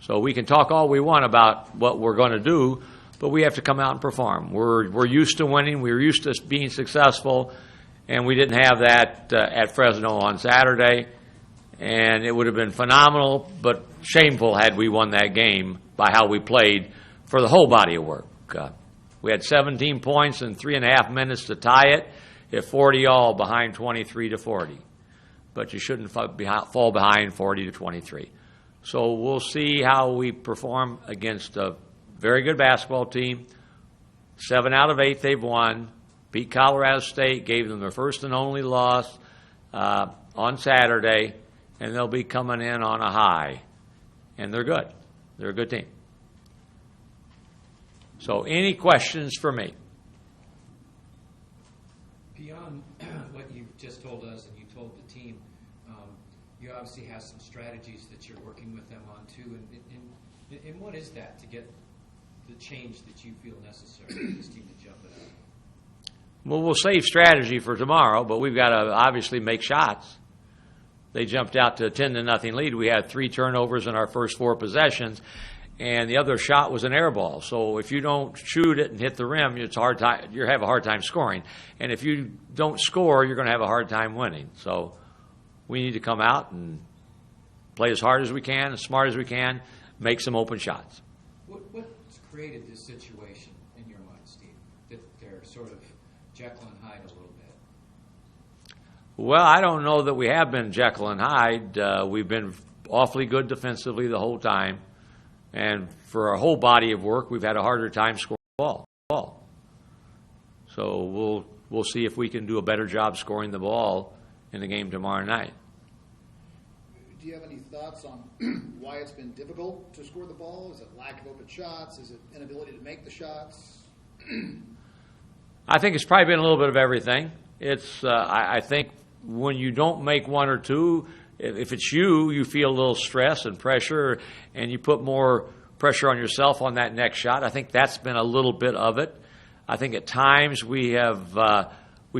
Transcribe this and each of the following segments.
So we can talk all we want about what we're going to do, but we have to come out and perform. We're used to winning. We're used to being successful, and we didn't have that at Fresno on Saturday. And it would have been phenomenal, but shameful had we won that game by how we played for the whole body of work. We had 17 points in 3.5 minutes to tie it at 40-all behind 23-40. But you shouldn't fall behind 40-23. So we'll see how we perform against a very good basketball team. 7 out of 8 they've won. Beat Colorado State, gave them their first and only loss on Saturday, and they'll be coming in on a high. And they're good. They're a good team. So any questions for me? Beyond what you've just told us and you told the team, you obviously have some strategies that you're working with them on too. And what is that to get the change that you feel necessary for this team to jump it up? Well, we'll save strategy for tomorrow, but we've got to obviously make shots. They jumped out to a 10-0 lead. We had 3 turnovers in our first 4 possessions, and the other shot was an air ball. So if you don't shoot it and hit the rim, you have a hard time scoring. And if you don't score, you're going to have a hard time winning. So we need to come out and play as hard as we can, as smart as we can, make some open shots. What's created this situation in your mind, Steve, that they're sort of Jekyll and Hyde a little bit? Well, I don't know that we have been Jekyll and Hyde. We've been awfully good defensively the whole time. And for our whole body of work, we've had a harder time scoring the ball. So we'll see if we can do a better job scoring the ball in the game tomorrow night. Do you have any thoughts on why it's been difficult to score the ball? Is it lack of open shots? Is it inability to make the shots? I think it's probably been a little bit of everything. It's I think when you don't make 1 or 2, if it's you feel a little stress and pressure, and you put more pressure on yourself on that next shot. I think that's been a little bit of it. I think at times we've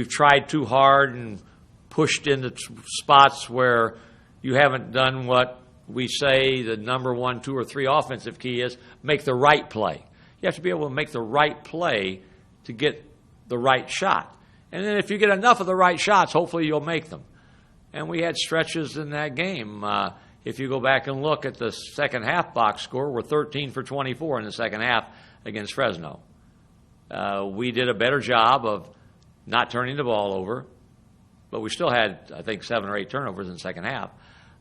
tried too hard and pushed into spots where you haven't done what we say the number 1, 2, or 3 offensive key is: make the right play. You have to be able to make the right play to get the right shot. And then if you get enough of the right shots, hopefully you'll make them. And we had stretches in that game. If you go back and look at the second half box score, we're 13 for 24 in the second half against Fresno. We did a better job of not turning the ball over, but we still had, I think, 7 or 8 turnovers in the second half.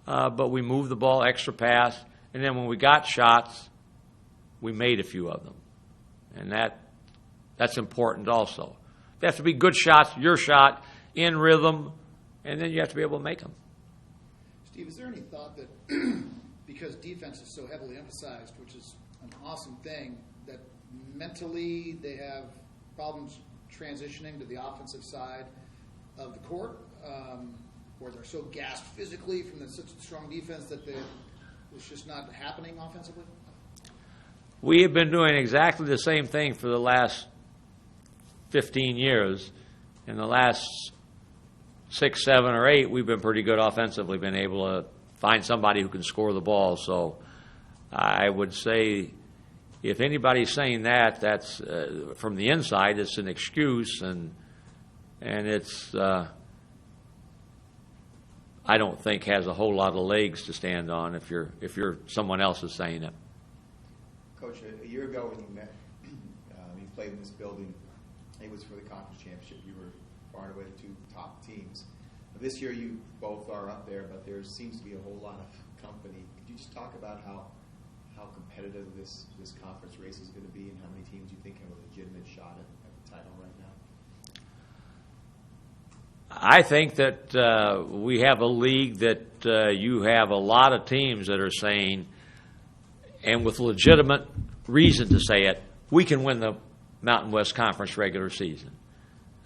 But we moved the ball, extra pass, and then when we got shots, we made a few of them. And that's important also. They have to be good shots, your shot, in rhythm, and then you have to be able to make them. Steve, is there any thought that because defense is so heavily emphasized, which is an awesome thing, that mentally they have problems transitioning to the offensive side of the court, or they're so gassed physically from such a strong defense that it's just not happening offensively? We have been doing exactly the same thing for the last 15 years. In the last 6, 7, or 8, we've been pretty good offensively, been able to find somebody who can score the ball. So I would say if anybody's saying that, that's from the inside, it's an excuse, and it's I don't think has a whole lot of legs to stand on if you're someone else is saying it. Coach, a year ago when you met, you played in this building. It was for the conference championship. You were far and away the 2 top teams. This year you both are up there, but there seems to be a whole lot of company. Could you just talk about how competitive this conference race is going to be, and how many teams you think have a legitimate shot at the title right now? I think that we have a league that you have a lot of teams that are saying, and with legitimate reason to say it, we can win the Mountain West Conference regular season.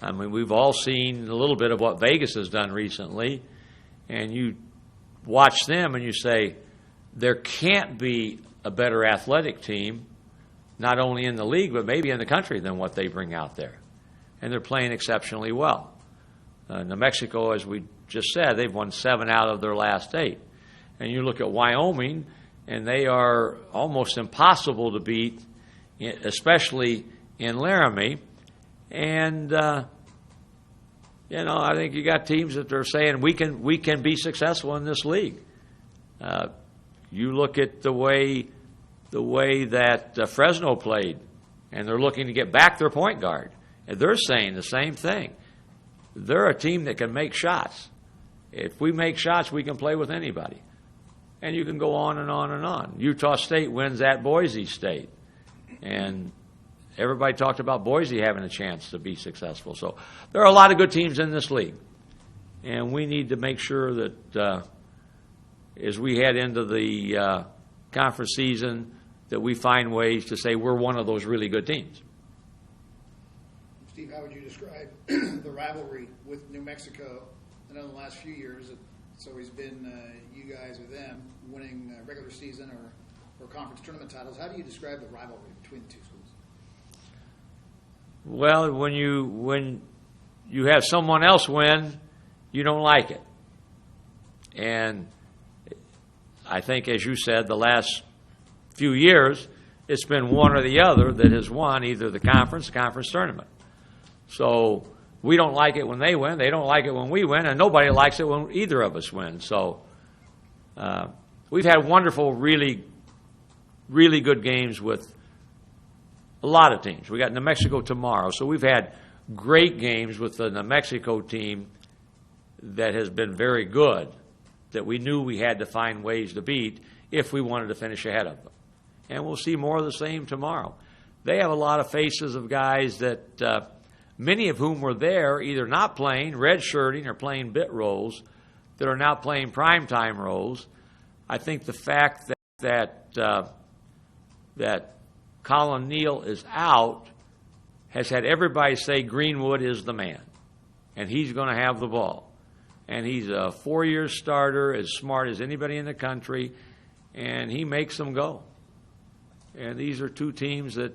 I mean, we've all seen a little bit of what Vegas has done recently, and you watch them and you say, there can't be a better athletic team, not only in the league, but maybe in the country, than what they bring out there. And they're playing exceptionally well. New Mexico, as we just said, they've won 7 out of their last 8. And you look at Wyoming, and they are almost impossible to beat, especially in Laramie. And I think you got teams that are saying we can be successful in this league. You look at the way that Fresno played, and they're looking to get back their point guard, and they're saying the same thing. They're a team that can make shots. If we make shots, we can play with anybody. And you can go on and on and on. Utah State wins at Boise State. And everybody talked about Boise having a chance to be successful. So there are a lot of good teams in this league. And we need to make sure that as we head into the conference season, that we find ways to say we're one of those really good teams. Steve, how would you describe the rivalry with New Mexico? I know in the last few years it's always been you guys or them winning regular season or conference tournament titles. How do you describe the rivalry between the two schools? Well, when you have someone else win, you don't like it. And I think, as you said, the last few years, it's been one or the other that has won either the conference tournament. So we don't like it when they win. They don't like it when we win, and nobody likes it when either of us win. So we've had wonderful, really, really good games with a lot of teams. We got New Mexico tomorrow, so we've had great games with the New Mexico team that has been very good, that we knew we had to find ways to beat if we wanted to finish ahead of them. And we'll see more of the same tomorrow. They have a lot of faces of guys that many of whom were there either not playing, redshirting, or playing bit roles, that are now playing primetime roles. I think the fact that Colin Neal is out has had everybody say Greenwood is the man, and he's going to have the ball. And he's a 4-year starter, as smart as anybody in the country, and he makes them go. And these are two teams that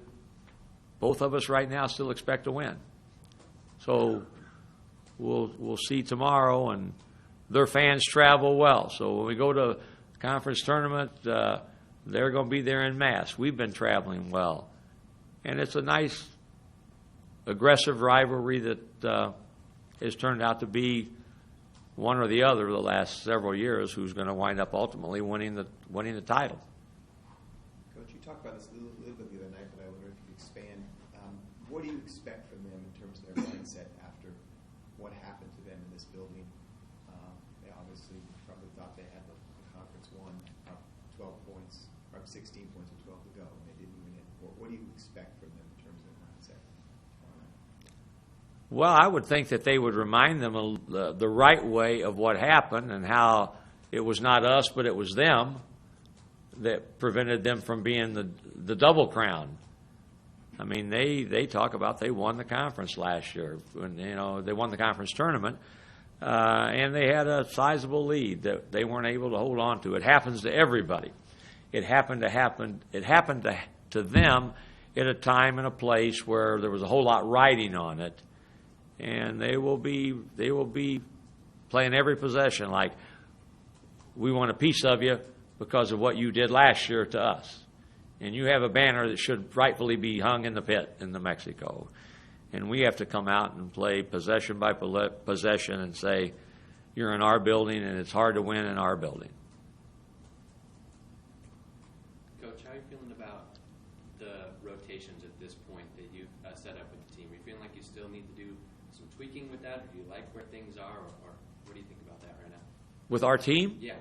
both of us right now still expect to win. So we'll see tomorrow, and their fans travel well. So when we go to conference tournament, they're going to be there en masse. We've been traveling well. And it's a nice, aggressive rivalry that has turned out to be one or the other the last several years who's going to wind up ultimately winning the title. Coach, you talked about this a little bit the other night, but I wonder if you could expand. What do you expect from them in terms of their mindset after what happened to them in this building? They obviously probably thought they had the conference won up 12 points, or up 16 points with 12 to go, and they didn't win it. What do you expect from them in terms of their mindset? Well, I would think that they would remind them the right way of what happened and how it was not us, but it was them that prevented them from being the double crown. I mean, they talk about they won the conference last year. When, they won the conference tournament, and they had a sizable lead that they weren't able to hold on to. It happens to everybody. It happened to them at a time and a place where there was a whole lot riding on it, and they will be playing every possession like we want a piece of you because of what you did last year to us. And you have a banner that should rightfully be hung in the pit in New Mexico. And we have to come out and play possession by possession and say, you're in our building and it's hard to win in our building. Coach, how are you feeling about the rotations at this point that you've set up with the team? Are you feeling like you still need to do some tweaking with that? Or do you like where things are? Or what do you think about that right now? With our team? Yeah.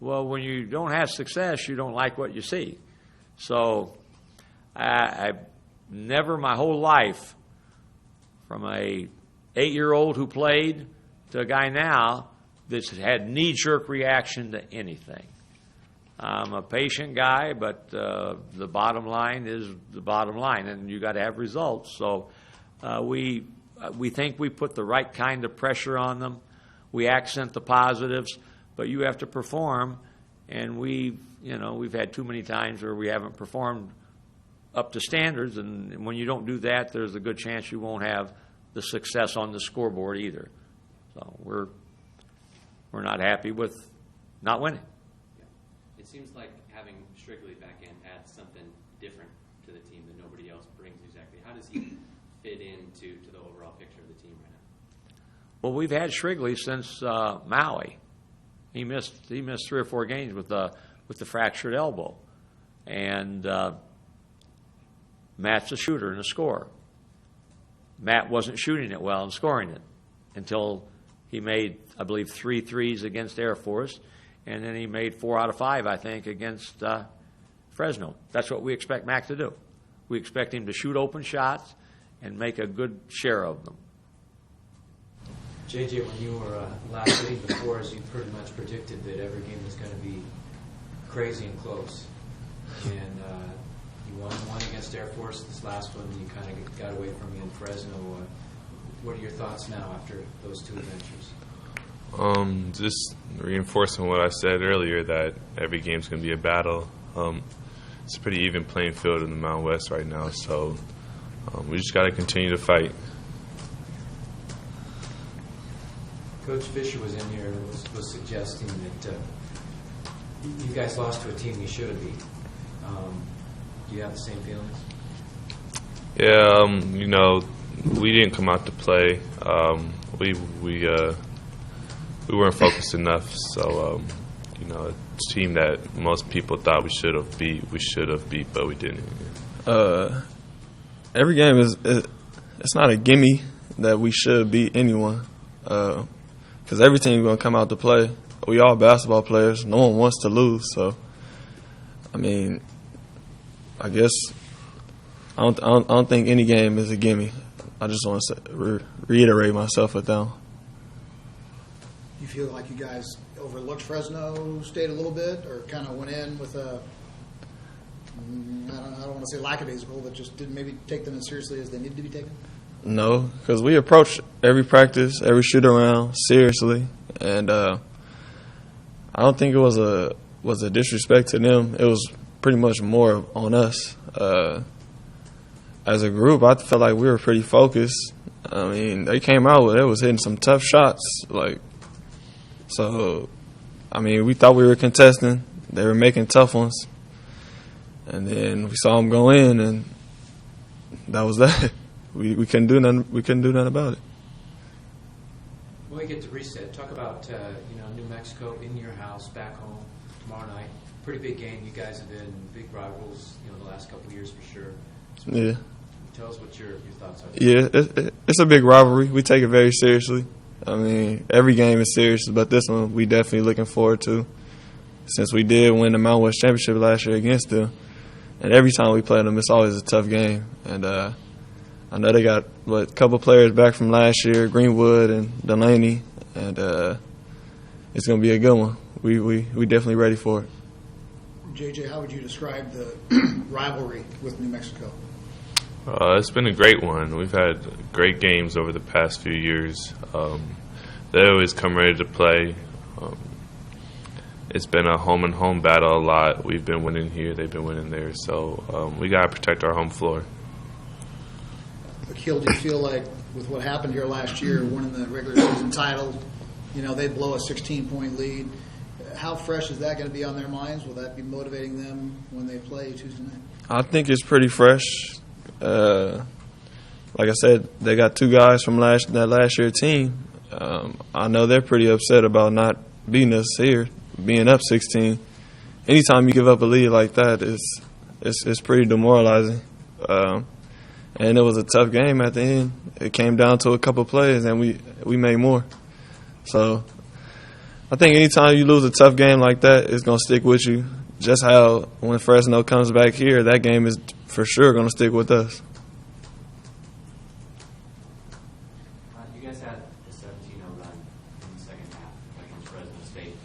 Well, when you don't have success, you don't like what you see. So I've never my whole life, from a 8-year-old who played to a guy now that's had knee-jerk reaction to anything. I'm a patient guy, but the bottom line is the bottom line, and you got to have results. So we think we put the right kind of pressure on them. We accent the positives, but you have to perform, and we've had too many times where we haven't performed up to standards, and when you don't do that, there's a good chance you won't have the success on the scoreboard either. So we're not happy with not winning. Yeah. It seems like back end, adds something different to the team that nobody else brings exactly. How does he fit into the overall picture of the team right now? Well, we've had Shrigley since Maui. He missed 3 or 4 games with the fractured elbow, and Matt's a shooter and a scorer. Matt wasn't shooting it well and scoring it until he made, I believe, 3 threes against Air Force, and then he made 4 out of 5, I think, against Fresno. That's what we expect Mac to do. We expect him to shoot open shots and make a good share of them. JJ, when you were last week before, as you pretty much predicted that every game was going to be crazy and close, and you won one against Air Force. This last one, you kind of got away from you in Fresno. What are your thoughts now after those 2 adventures? Just reinforcing what I said earlier, that every game's going to be a battle. It's a pretty even playing field in the Mountain West right now, so we just got to continue to fight. Coach Fisher was in here and was suggesting that you guys lost to a team you should have beat. Do you have the same feelings? Yeah, we didn't come out to play. We weren't focused enough. So, a team that most people thought we should have beat, but we didn't. Every game it's not a gimme that we should beat anyone. Because every team is going to come out to play. We all basketball players. No one wants to lose. So, I guess I don't think any game is a gimme. I just want to reiterate myself with that one. You feel like you guys overlooked Fresno State a little bit, or kind of went in with a, I don't want to say lackadaisical, but just didn't maybe take them as seriously as they needed to be taken? No, because we approached every practice, every shoot around seriously, and I don't think it was a disrespect to them. It was pretty much more on us. As a group, I felt like we were pretty focused. They came out with it was hitting some tough shots, we thought we were contesting. They were making tough ones, and then we saw them go in, and that was that. We couldn't do nothing. We couldn't do nothing about it. When we get to reset, talk about New Mexico in your house, back home tomorrow night. Pretty big game. You guys have been big rivals, the last couple of years for sure. So Yeah. Tell us what your thoughts are. Yeah, it's a big rivalry. We take it very seriously. Every game is serious, but this one we definitely looking forward to. Since we did win the Mountain West Championship last year against them, and every time we play them, it's always a tough game. And I know they got a couple players back from last year, Greenwood and Delaney, and it's going to be a good one. We definitely ready for it. JJ, how would you describe the rivalry with New Mexico? It's been a great one. We've had great games over the past few years. They always come ready to play. It's been a home and home battle a lot. We've been winning here, they've been winning there. So we got to protect our home floor. Aqeel, do you feel like with what happened here last year, winning the regular season title, they blow a 16-point lead? How fresh is that going to be on their minds? Will that be motivating them when they play Tuesday night? I think it's pretty fresh. Like I said, they got 2 guys from that last year team. I know they're pretty upset about not beating us here, being up 16. Anytime you give up a lead like that, it's pretty demoralizing. And it was a tough game at the end. It came down to a couple plays, and we made more. So I think anytime you lose a tough game like that, it's going to stick with you. Just how when Fresno comes back here, that game is for sure going to stick with us. You guys had a 17-0 run in the second half against Fresno State.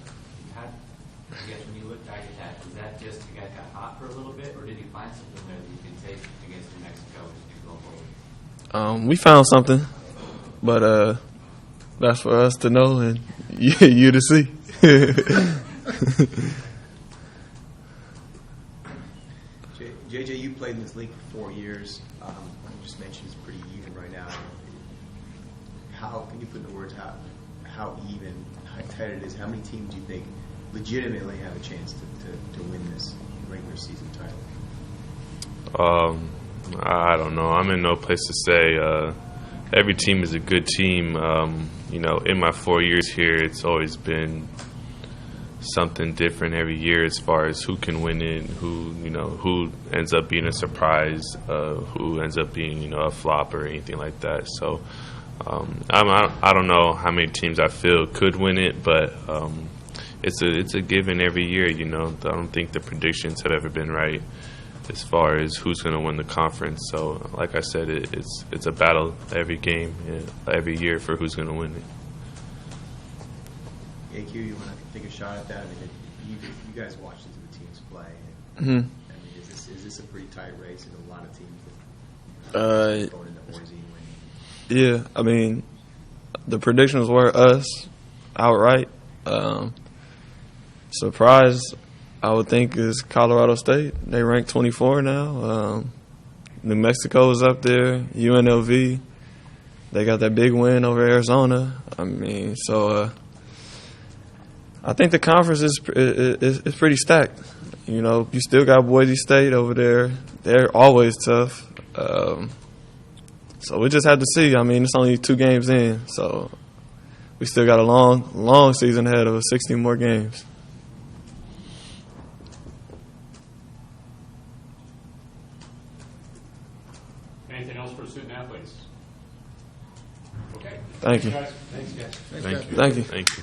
When you look back at that, is that just you guys got hot for a little bit, or did you find something there that you can take against New Mexico as you go forward? We found something, but that's for us to know and you to see. JJ, you played in this league for 4 years. You just mentioned it's pretty even right now. How can you put into words how even, how tight it is? How many teams do you think legitimately have a chance to win this? regular season title? I don't know. I'm in no place to say. Every team is a good team. In my 4 years here, it's always been something different every year as far as who can win it, who ends up being a surprise, who ends up being, a flop or anything like that. So I don't know how many teams I feel could win it, but it's a given every year. I don't think the predictions have ever been right as far as who's going to win the conference. So, like I said, it's a battle every game, every year for who's going to win it. Aqeel, you want to take a shot at that? I mean, you guys watch these other teams play. Mm-hmm. I mean, is this a pretty tight race and a lot of teams going into Boise winning? Yeah, I mean, the predictions were us outright. Surprise, I would think, is Colorado State. They rank 24 now. New Mexico is up there. UNLV, they got that big win over Arizona. I mean, so I think the conference is pretty stacked. You still got Boise State over there. They're always tough. So we just have to see. I mean, it's only 2 games in, so we still got a long season ahead of us, 16 more games. Anything else for the student athletes? Okay. Thank you. Guys. Thanks, guys. Thank you. Thank you. Thank you.